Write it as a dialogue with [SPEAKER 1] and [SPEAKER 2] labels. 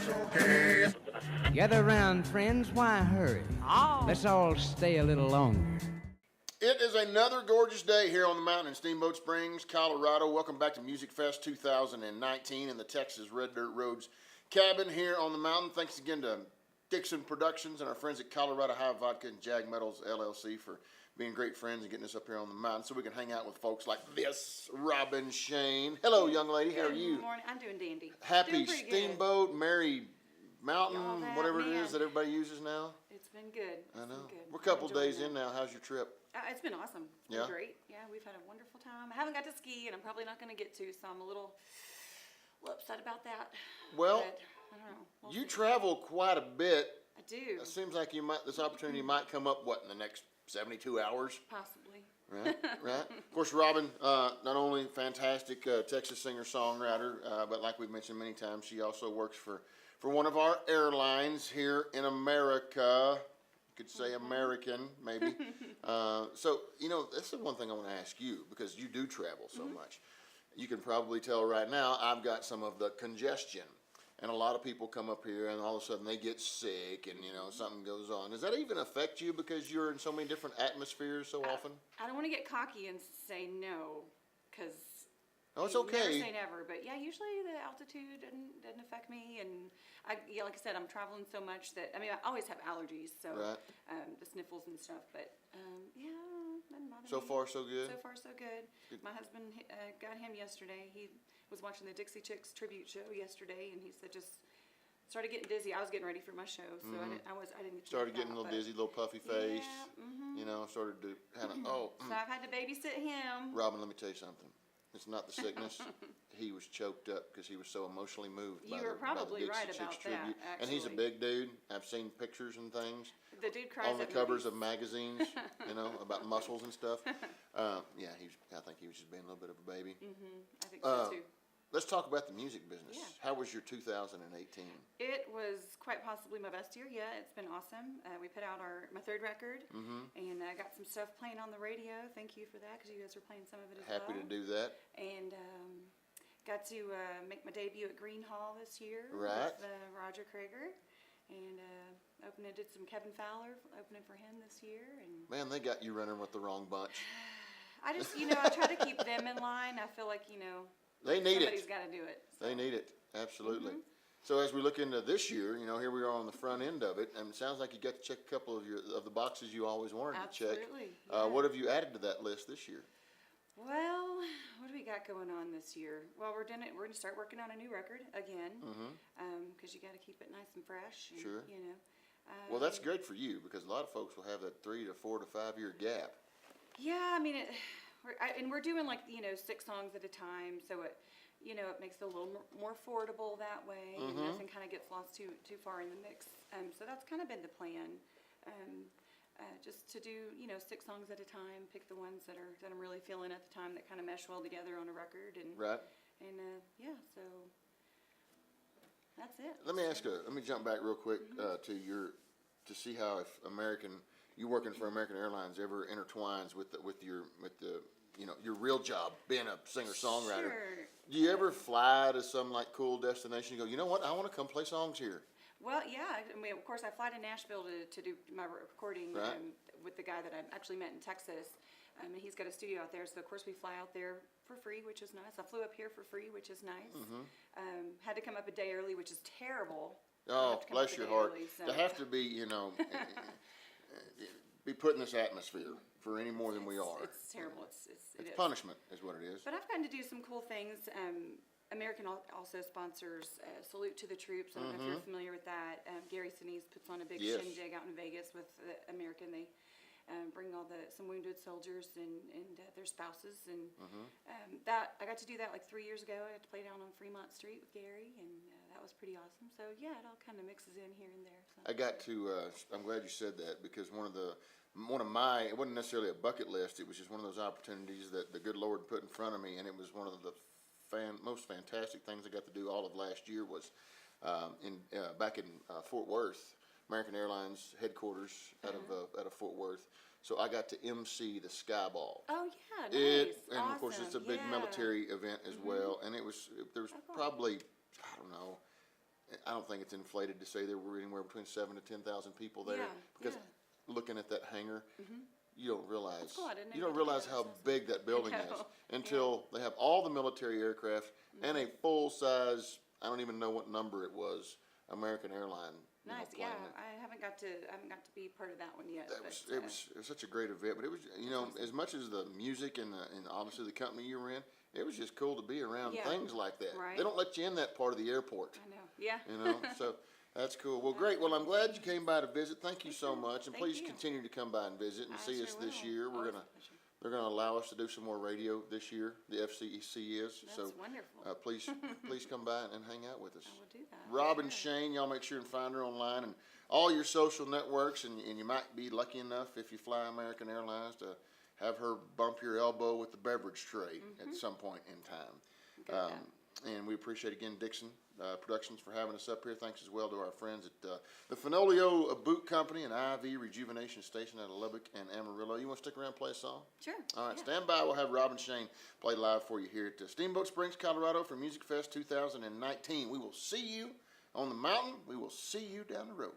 [SPEAKER 1] okay.
[SPEAKER 2] Gather round, friends, why hurry?
[SPEAKER 3] Oh.
[SPEAKER 2] Let's all stay a little longer.
[SPEAKER 1] It is another gorgeous day here on the mountain in Steamboat Springs, Colorado. Welcome back to Music Fest 2019 in the Texas Red Dirt Roads cabin here on the mountain. Thanks again to Dixon Productions and our friends at Colorado High Vodka and Jag Metals LLC for being great friends and getting us up here on the mountain so we can hang out with folks like this. Robynn Shayne. Hello, young lady. How are you?
[SPEAKER 3] Good morning. I'm doing dandy.
[SPEAKER 1] Happy
[SPEAKER 3] Doing pretty good.
[SPEAKER 1] Steamboat, Merry Mountain,
[SPEAKER 3] All that,
[SPEAKER 1] whatever it
[SPEAKER 3] man.
[SPEAKER 1] is that everybody uses now.
[SPEAKER 3] It's been good.
[SPEAKER 1] I know.
[SPEAKER 3] Been good.
[SPEAKER 1] We're a couple
[SPEAKER 3] I'm enjoying
[SPEAKER 1] days
[SPEAKER 3] it.
[SPEAKER 1] in now. How's your trip?
[SPEAKER 3] It's been awesome. It's
[SPEAKER 1] Yeah?
[SPEAKER 3] been great. Yeah, we've had a wonderful time. I haven't got to ski, and I'm probably not going to get to, so I'm a little upset about that.
[SPEAKER 1] Well,
[SPEAKER 3] But, I don't know. We'll
[SPEAKER 1] you
[SPEAKER 3] see.
[SPEAKER 1] travel quite a bit.
[SPEAKER 3] I do.
[SPEAKER 1] It seems like this opportunity might come up, what, in the next 72 hours?
[SPEAKER 3] Possibly.
[SPEAKER 1] Right, right. Of course, Robynn, not only fantastic Texas singer-songwriter, but like we've mentioned many times, she also works for one of our airlines here in America. You could say American, maybe. So, this is one thing I want to ask you, because you do travel so much. You can probably tell right now I've got some of the congestion. And a lot of people come up here and all of a sudden they get sick and, something goes on. Does that even affect you because you're in so many different atmospheres so often?
[SPEAKER 3] I don't want to get cocky and say no, because
[SPEAKER 1] Oh, it's okay.
[SPEAKER 3] Never say never, but yeah, usually the altitude doesn't affect me, and like I said, I'm traveling so much that I always have allergies, so
[SPEAKER 1] Right.
[SPEAKER 3] The sniffles and stuff. But yeah, doesn't bother
[SPEAKER 1] So
[SPEAKER 3] me.
[SPEAKER 1] far, so good?
[SPEAKER 3] So far, so good. My husband got him yesterday. He was watching the Dixie Chicks tribute show yesterday, and he said just started getting dizzy. I was getting ready for my show, so I didn't. Get to
[SPEAKER 1] Started
[SPEAKER 3] work
[SPEAKER 1] getting a
[SPEAKER 3] out,
[SPEAKER 1] little
[SPEAKER 3] but
[SPEAKER 1] dizzy, a little puffy face.
[SPEAKER 3] Yeah,
[SPEAKER 1] Started to kind of,
[SPEAKER 3] So I've had to babysit him.
[SPEAKER 1] Robynn, let me tell you something. It's not the sickness. He was choked up because he was so emotionally moved
[SPEAKER 3] You
[SPEAKER 1] by
[SPEAKER 3] were
[SPEAKER 1] the
[SPEAKER 3] probably
[SPEAKER 1] Dixie
[SPEAKER 3] right
[SPEAKER 1] Chicks
[SPEAKER 3] about that,
[SPEAKER 1] tribute. And he's a
[SPEAKER 3] actually.
[SPEAKER 1] big dude. I've seen pictures and things
[SPEAKER 3] The dude cries
[SPEAKER 1] on the
[SPEAKER 3] at
[SPEAKER 1] covers
[SPEAKER 3] movies.
[SPEAKER 1] of magazines, about muscles and stuff. I think he was just being a little bit of a baby.
[SPEAKER 3] I think so too.
[SPEAKER 1] Let's talk about the music business.
[SPEAKER 3] Yeah.
[SPEAKER 1] How was your 2018?
[SPEAKER 3] It was quite possibly my best year. Yeah, it's been awesome. We put out my third record, and I got some stuff playing on the radio. Thank you for that, because you guys were playing some of it as
[SPEAKER 1] Happy
[SPEAKER 3] well.
[SPEAKER 1] to do that.
[SPEAKER 3] And got to make my debut at Green Hall this year
[SPEAKER 1] Right.
[SPEAKER 3] with Roger Krager, and did some Kevin Fowler opening for him this year. And
[SPEAKER 1] Man, they got you running with the wrong bunch.
[SPEAKER 3] I just, I try to keep them in line. I feel like,
[SPEAKER 1] They need
[SPEAKER 3] somebody's
[SPEAKER 1] it.
[SPEAKER 3] got to do it.
[SPEAKER 1] They need it. Absolutely. So as we look into this year, here we are on the front end of it, and it sounds like you got to check a couple of the boxes you always wanted to check.
[SPEAKER 3] Absolutely. Yeah.
[SPEAKER 1] What have you added to that list this year?
[SPEAKER 3] Well, what do we got going on this year? Well, we're going to start working on a new record again, because you got to keep it nice and fresh. And,
[SPEAKER 1] Sure. Well, that's good for you, because a lot of folks will have that 3 to 4 to 5 year gap.
[SPEAKER 3] Yeah, we're doing 6 songs at a time, so it makes it a little more affordable that way, and nothing kind of gets lost too far in the mix. So that's kind of been the plan. Just to do 6 songs at a time, pick the ones that I'm really feeling at the time that kind of mesh well together on a record, and
[SPEAKER 1] Right.
[SPEAKER 3] So that's it.
[SPEAKER 1] Let me jump back real quick to see how if you working for American Airlines ever intertwines with your real job being a singer-songwriter.
[SPEAKER 3] Sure.
[SPEAKER 1] Do you ever fly to some cool destination? You go, you know what? I want to come play songs here.
[SPEAKER 3] Well, yeah. Of course, I fly to Nashville to do my recording
[SPEAKER 1] Right.
[SPEAKER 3] with the guy that I actually met in Texas. And he's got a studio out there, so of course we fly out there for free, which is nice. I flew up here for free, which is nice. Had to come up a day early, which is terrible.
[SPEAKER 1] Oh, bless your heart. To have to be, be put in this atmosphere for any more than we are.
[SPEAKER 3] It's terrible. It is.
[SPEAKER 1] Punishment is what it is.
[SPEAKER 3] But I've gotten to do some cool things. American also sponsors Salute to the Troops. I don't know if you're familiar with that. Gary Sinise puts on a big
[SPEAKER 1] Yes.
[SPEAKER 3] shindig out in Vegas with American. They bring some wounded soldiers and their spouses, and that I got to do that 3 years ago. I got to play down on Fremont Street with Gary, and that was pretty awesome. So yeah, it all kind of mixes in here and there. So.
[SPEAKER 1] I got to. I'm glad you said that, because one of my, it wasn't necessarily a bucket list. It was just one of those opportunities that the good Lord put in front of me, and it was one of the most fantastic things I got to do all of last year was back in Fort Worth, American Airlines headquarters out of Fort Worth. So I got to MC the Sky Ball.
[SPEAKER 3] Oh yeah, nice.
[SPEAKER 1] And
[SPEAKER 3] awesome.
[SPEAKER 1] Of course it's a big military event as well, and there was probably, I don't know, I don't think it's inflated to say there were anywhere between 7,000 to 10,000 people there.
[SPEAKER 3] Yeah,
[SPEAKER 1] Because
[SPEAKER 3] yeah.
[SPEAKER 1] looking at that hangar, you don't realize,
[SPEAKER 3] cool. I didn't know
[SPEAKER 1] you don't
[SPEAKER 3] they did
[SPEAKER 1] realize
[SPEAKER 3] that.
[SPEAKER 1] how
[SPEAKER 3] That sounds
[SPEAKER 1] big that building is
[SPEAKER 3] know.
[SPEAKER 1] until they have all the military aircraft and a full-size, I don't even know what number it was, American airline.
[SPEAKER 3] Nice,
[SPEAKER 1] plane.
[SPEAKER 3] yeah. I haven't got to be part of that one yet.
[SPEAKER 1] That
[SPEAKER 3] but,
[SPEAKER 1] was, it was such a great event, but it was, as much as the music and obviously the company you were in, it was just cool to be around
[SPEAKER 3] Yeah.
[SPEAKER 1] things like that.
[SPEAKER 3] Right.
[SPEAKER 1] They don't let you in that part of the airport,
[SPEAKER 3] I know, yeah.
[SPEAKER 1] so that's cool. Well, great. Well, I'm glad you came by to visit. Thank you so much, and
[SPEAKER 3] Thank
[SPEAKER 1] please
[SPEAKER 3] you.
[SPEAKER 1] continue to come by and visit and
[SPEAKER 3] I
[SPEAKER 1] see us
[SPEAKER 3] sure
[SPEAKER 1] this
[SPEAKER 3] will.
[SPEAKER 1] year.
[SPEAKER 3] Always a pleasure.
[SPEAKER 1] They're gonna allow us to do some more radio this year. The FCC is.
[SPEAKER 3] That's
[SPEAKER 1] So
[SPEAKER 3] wonderful.
[SPEAKER 1] please come by and hang out with us.
[SPEAKER 3] I will do that.
[SPEAKER 1] Robynn
[SPEAKER 3] Sure.
[SPEAKER 1] Shayne, y'all make sure and find her online and all your social networks, and you might be lucky enough if you fly American Airlines to have her bump your elbow with the beverage tray at some point in time.
[SPEAKER 3] Good at that.
[SPEAKER 1] And we appreciate again Dixon Productions for having us up here. Thanks as well to our friends at the Fenolio Boot Company and IV Rejuvenation Station out of Lubbock and Amarillo. You want to stick around and play a song?
[SPEAKER 3] Sure.
[SPEAKER 1] All right,
[SPEAKER 3] yeah.
[SPEAKER 1] stand by. We'll have Robynn Shayne play live for you here at Steamboat Springs, Colorado for Music Fest 2019. We will see you on the mountain. We will see you down the road.